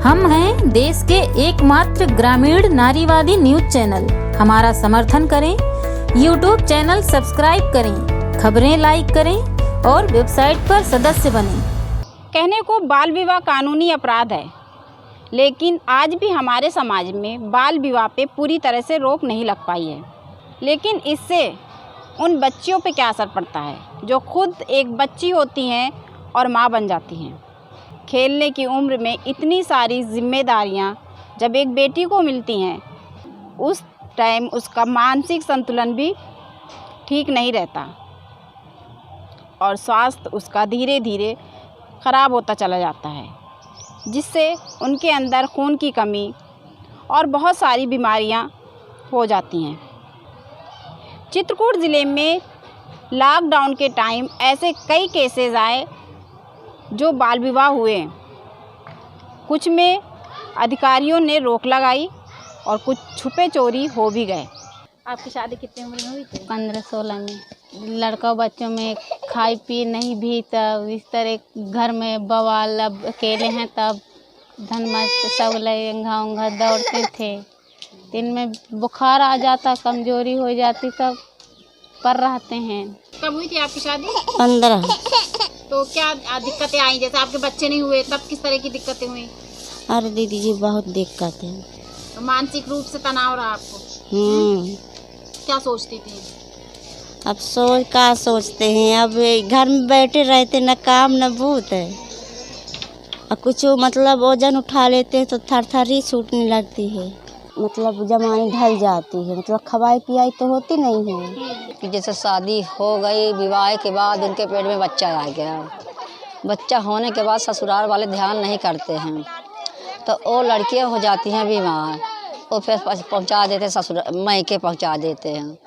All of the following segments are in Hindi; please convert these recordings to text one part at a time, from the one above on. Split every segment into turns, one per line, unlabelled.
हम हैं देश के एकमात्र ग्रामीण नारीवादी न्यूज चैनल। हमारा समर्थन करें, यूट्यूब चैनल सब्सक्राइब करें, खबरें लाइक करें और वेबसाइट पर सदस्य बनें।
कहने को बाल विवाह कानूनी अपराध है, लेकिन आज भी हमारे समाज में बाल विवाह पे पूरी तरह से रोक नहीं लग पाई है। लेकिन इससे उन बच्चियों पे क्या असर पड़ता है जो खुद एक बच्ची होती हैं और माँ बन जाती हैं। खेलने की उम्र में इतनी सारी जिम्मेदारियाँ जब एक बेटी को मिलती हैं, उस टाइम उसका मानसिक संतुलन भी ठीक नहीं रहता और स्वास्थ्य उसका धीरे धीरे ख़राब होता चला जाता है, जिससे उनके अंदर खून की कमी और बहुत सारी बीमारियां हो जाती हैं। चित्रकूट ज़िले में लॉकडाउन के टाइम ऐसे कई केसेस आए जो बाल विवाह हुए। कुछ में अधिकारियों ने रोक लगाई और कुछ छुपे चोरी हो भी गए। आपकी शादी कितनी उम्र में हुई थी?
15-16 में। लड़का बच्चों में खाई पी नहीं भी, तब इस तरह घर में बवाल, अब अकेले हैं तब धनमत सब लहंगा उंगा दौड़ते थे। दिन में बुखार आ जाता, कमजोरी हो जाती, तब पर रहते हैं।
कब हुई थी आपकी शादी?
15।
तो क्या दिक्कतें आई? जैसे आपके बच्चे नहीं हुए तब किस तरह की दिक्कतें हुई?
अरे दीदी जी बहुत दिक्कत है।
तो मानसिक रूप से तनाव रहा आपको? क्या सोचती थी?
अब क्या सोचते हैं, अब घर में बैठे रहते, न काम न भूत है। और कुछ मतलब वजन उठा लेते हैं तो थरथरी छूटने लगती है, मतलब जमानी ढल जाती है, मतलब खवाई पियाई तो होती नहीं है।
कि जैसे शादी हो गई, विवाह के बाद उनके पेट में बच्चा आ गया। बच्चा होने के बाद ससुराल वाले ध्यान नहीं करते हैं तो वो लड़कियां हो जाती हैं बीमार। वो फिर पहुंचा देते ससुर मायके पहुंचा देते हैं,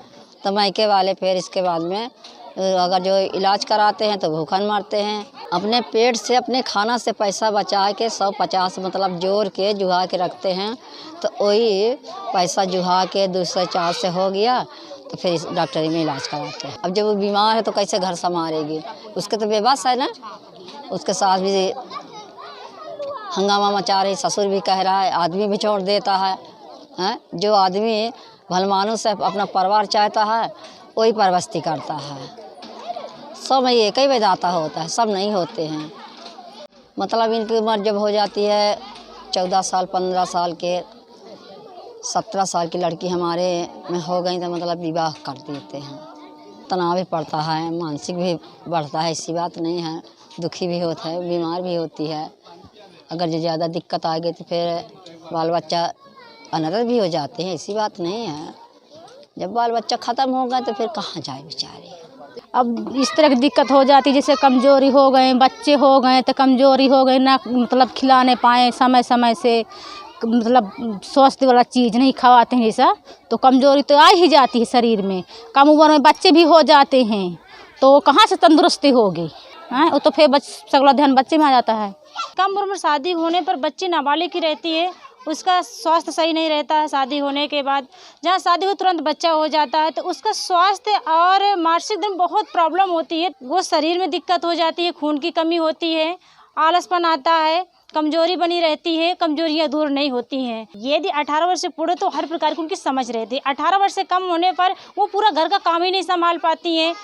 तो मायके वाले फिर इसके बाद में अगर जो इलाज कराते हैं तो भूखन मरते हैं। अपने पेट से, अपने खाना से पैसा बचा के 150 मतलब जोड़ के जुहा के रखते हैं, तो वही पैसा जुहा के 200-400 से हो गया तो फिर इस डॉक्टरी में इलाज कराते हैं। अब जब वो बीमार है तो कैसे घर संभालेगी? उसके तो बेबस है ना, उसके साथ भी हंगामा मचा रही, ससुर भी कह रहा है, आदमी भी छोड़ देता है। जो आदमी भलमानों से अपना परिवार चाहता है वही परवस्ती करता है। सब में एक ही विधाता होता है, सब नहीं होते हैं। मतलब इनकी उम्र जब हो जाती है 14 साल, 15 साल के, 17 साल की लड़की हमारे में हो गई तो मतलब विवाह कर देते हैं। तनाव भी पड़ता है, मानसिक भी बढ़ता है, ऐसी बात नहीं है। दुखी भी होता है, बीमार भी होती है। अगर जो ज़्यादा दिक्कत आ गई तो फिर बाल बच्चा अनर्थ भी हो जाते हैं, ऐसी बात नहीं है। जब बाल बच्चा ख़त्म हो गए तो फिर कहाँ जाए बेचारे।
अब इस तरह की दिक्कत हो जाती, जैसे कमजोरी हो गए, बच्चे हो गए तो कमजोरी हो गई ना, मतलब खिलाने पाए समय समय से, मतलब स्वस्थ वाला चीज़ नहीं खवाते हैं जैसा, तो कमजोरी तो आ ही जाती है शरीर में। कम उम्र में बच्चे भी हो जाते हैं तो कहाँ से तंदुरुस्ती होगी? वो तो फिर सगला ध्यान बच्चे में आ जाता है।
कम उम्र में शादी होने पर बच्ची नाबालिग की रहती है, उसका स्वास्थ्य सही नहीं रहता है। शादी होने के बाद जहाँ शादी हो तुरंत बच्चा हो जाता है तो उसका स्वास्थ्य और मानसिक एकदम बहुत प्रॉब्लम होती है। वो शरीर में दिक्कत हो जाती है, खून की कमी होती है, आलसपन आता है, कमजोरी बनी रहती है, कमजोरियाँ दूर नहीं होती हैं। यदि 18 वर्ष से पूरे तो हर प्रकार की उनकी समझ रहती है। 18 वर्ष से कम होने पर वो पूरा घर का काम ही नहीं संभाल पाती हैं।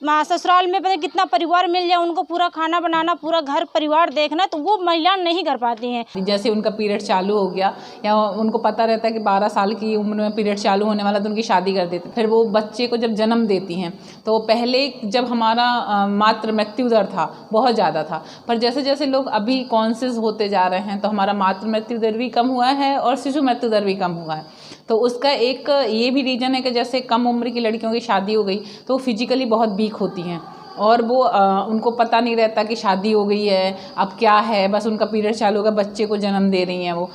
ससुराल में पता कितना परिवार मिल जाए, उनको पूरा खाना बनाना, पूरा घर परिवार देखना, तो वो महिला नहीं कर पाती हैं।
जैसे उनका पीरियड चालू हो गया या उनको पता रहता है कि 12 साल की उम्र में पीरियड चालू होने वाला, तो उनकी शादी कर देते। फिर वो बच्चे को जब जन्म देती हैं तो पहले जब हमारा मातृ मृत्यु दर था बहुत ज़्यादा था, पर जैसे जैसे लोग अभी कॉन्शियस होते जा रहे हैं तो हमारा मातृ मृत्यु दर भी कम हुआ है और शिशु मृत्यु दर भी कम हुआ है। तो उसका एक ये भी रीज़न है कि जैसे कम उम्र की लड़कियों की शादी हो गई तो वो फिजिकली बहुत वीक होती हैं और वो उनको पता नहीं रहता कि शादी हो गई है, अब क्या है, बस उनका पीरियड चालू होगा, बच्चे को जन्म दे रही हैं। वो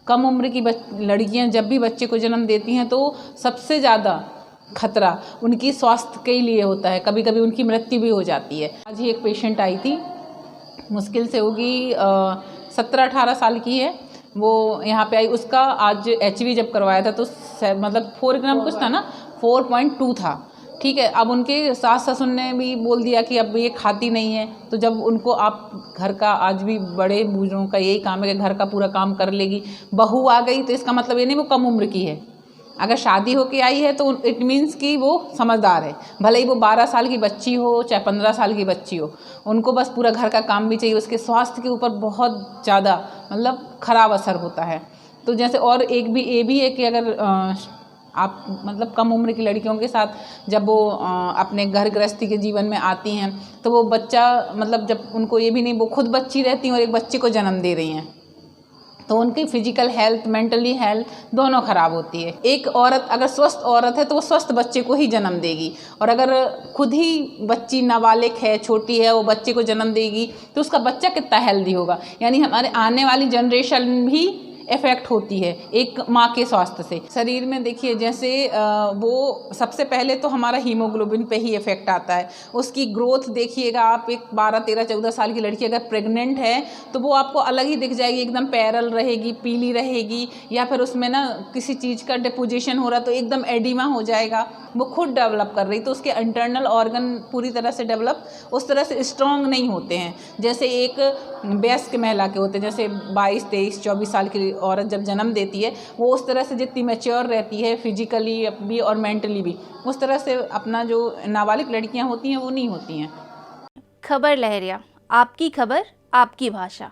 कम उम्र की लड़कियां जब भी बच्चे को जन्म देती हैं तो सबसे ज़्यादा खतरा उनकी स्वास्थ्य के लिए होता है, कभी कभी उनकी मृत्यु भी हो जाती है। आज ही एक पेशेंट आई थी, मुश्किल से होगी 17-18 साल की है, वो यहाँ पे आई। उसका आज HV जब करवाया था तो मतलब 4 ग्राम कुछ था ना, 4.2 था, ठीक है। अब उनके सास ससुर ने भी बोल दिया कि अब ये खाती नहीं है, तो जब उनको आप घर का, आज भी बड़े बुजुर्गों का यही काम है कि घर का पूरा काम कर लेगी। बहू आ गई तो इसका मतलब ये नहीं वो कम उम्र की है। अगर शादी होके आई है तो इट मीन्स कि वो समझदार है, भले ही वो 12 साल की बच्ची हो चाहे 15 साल की बच्ची हो, उनको बस पूरा घर का काम भी चाहिए। उसके स्वास्थ्य के ऊपर बहुत ज़्यादा मतलब ख़राब असर होता है। तो जैसे और एक भी ये भी है कि अगर आप मतलब कम उम्र की लड़कियों के साथ जब वो अपने घर गृहस्थी के जीवन में आती हैं तो वो बच्चा मतलब जब उनको ये भी नहीं, वो खुद बच्ची रहती हैं और एक बच्चे को जन्म दे रही हैं, तो उनकी फिजिकल हेल्थ, मेंटली हेल्थ दोनों ख़राब होती है। एक औरत अगर स्वस्थ औरत है तो वो स्वस्थ बच्चे को ही जन्म देगी, और अगर खुद ही बच्ची नाबालिग है, छोटी है, वो बच्चे को जन्म देगी तो उसका बच्चा कितना हेल्दी होगा। यानी हमारे आने वाली जनरेशन भी इफ़ेक्ट होती है एक माँ के स्वास्थ्य से। शरीर में देखिए जैसे वो सबसे पहले तो हमारा हीमोग्लोबिन पे ही इफ़ेक्ट आता है। उसकी ग्रोथ देखिएगा आप, एक 12, 13, 14 साल की लड़की अगर प्रेग्नेंट है तो वो आपको अलग ही दिख जाएगी, एकदम पैरल रहेगी, पीली रहेगी, या फिर उसमें ना किसी चीज़ का डिपोजिशन हो रहा तो एकदम एडिमा हो जाएगा। वो खुद डेवलप कर रही तो उसके इंटरनल ऑर्गन पूरी तरह से डेवलप उस तरह से स्ट्रॉन्ग नहीं होते हैं जैसे एक वयस्क महिला के होते हैं। जैसे 22, 23, 24 साल की औरत जब जन्म देती है वो उस तरह से जितनी मैच्योर रहती है फिजिकली भी और मेंटली भी, उस तरह से अपना जो नाबालिग लड़कियां होती हैं वो नहीं होती हैं।
खबर लहरिया, आपकी खबर आपकी भाषा।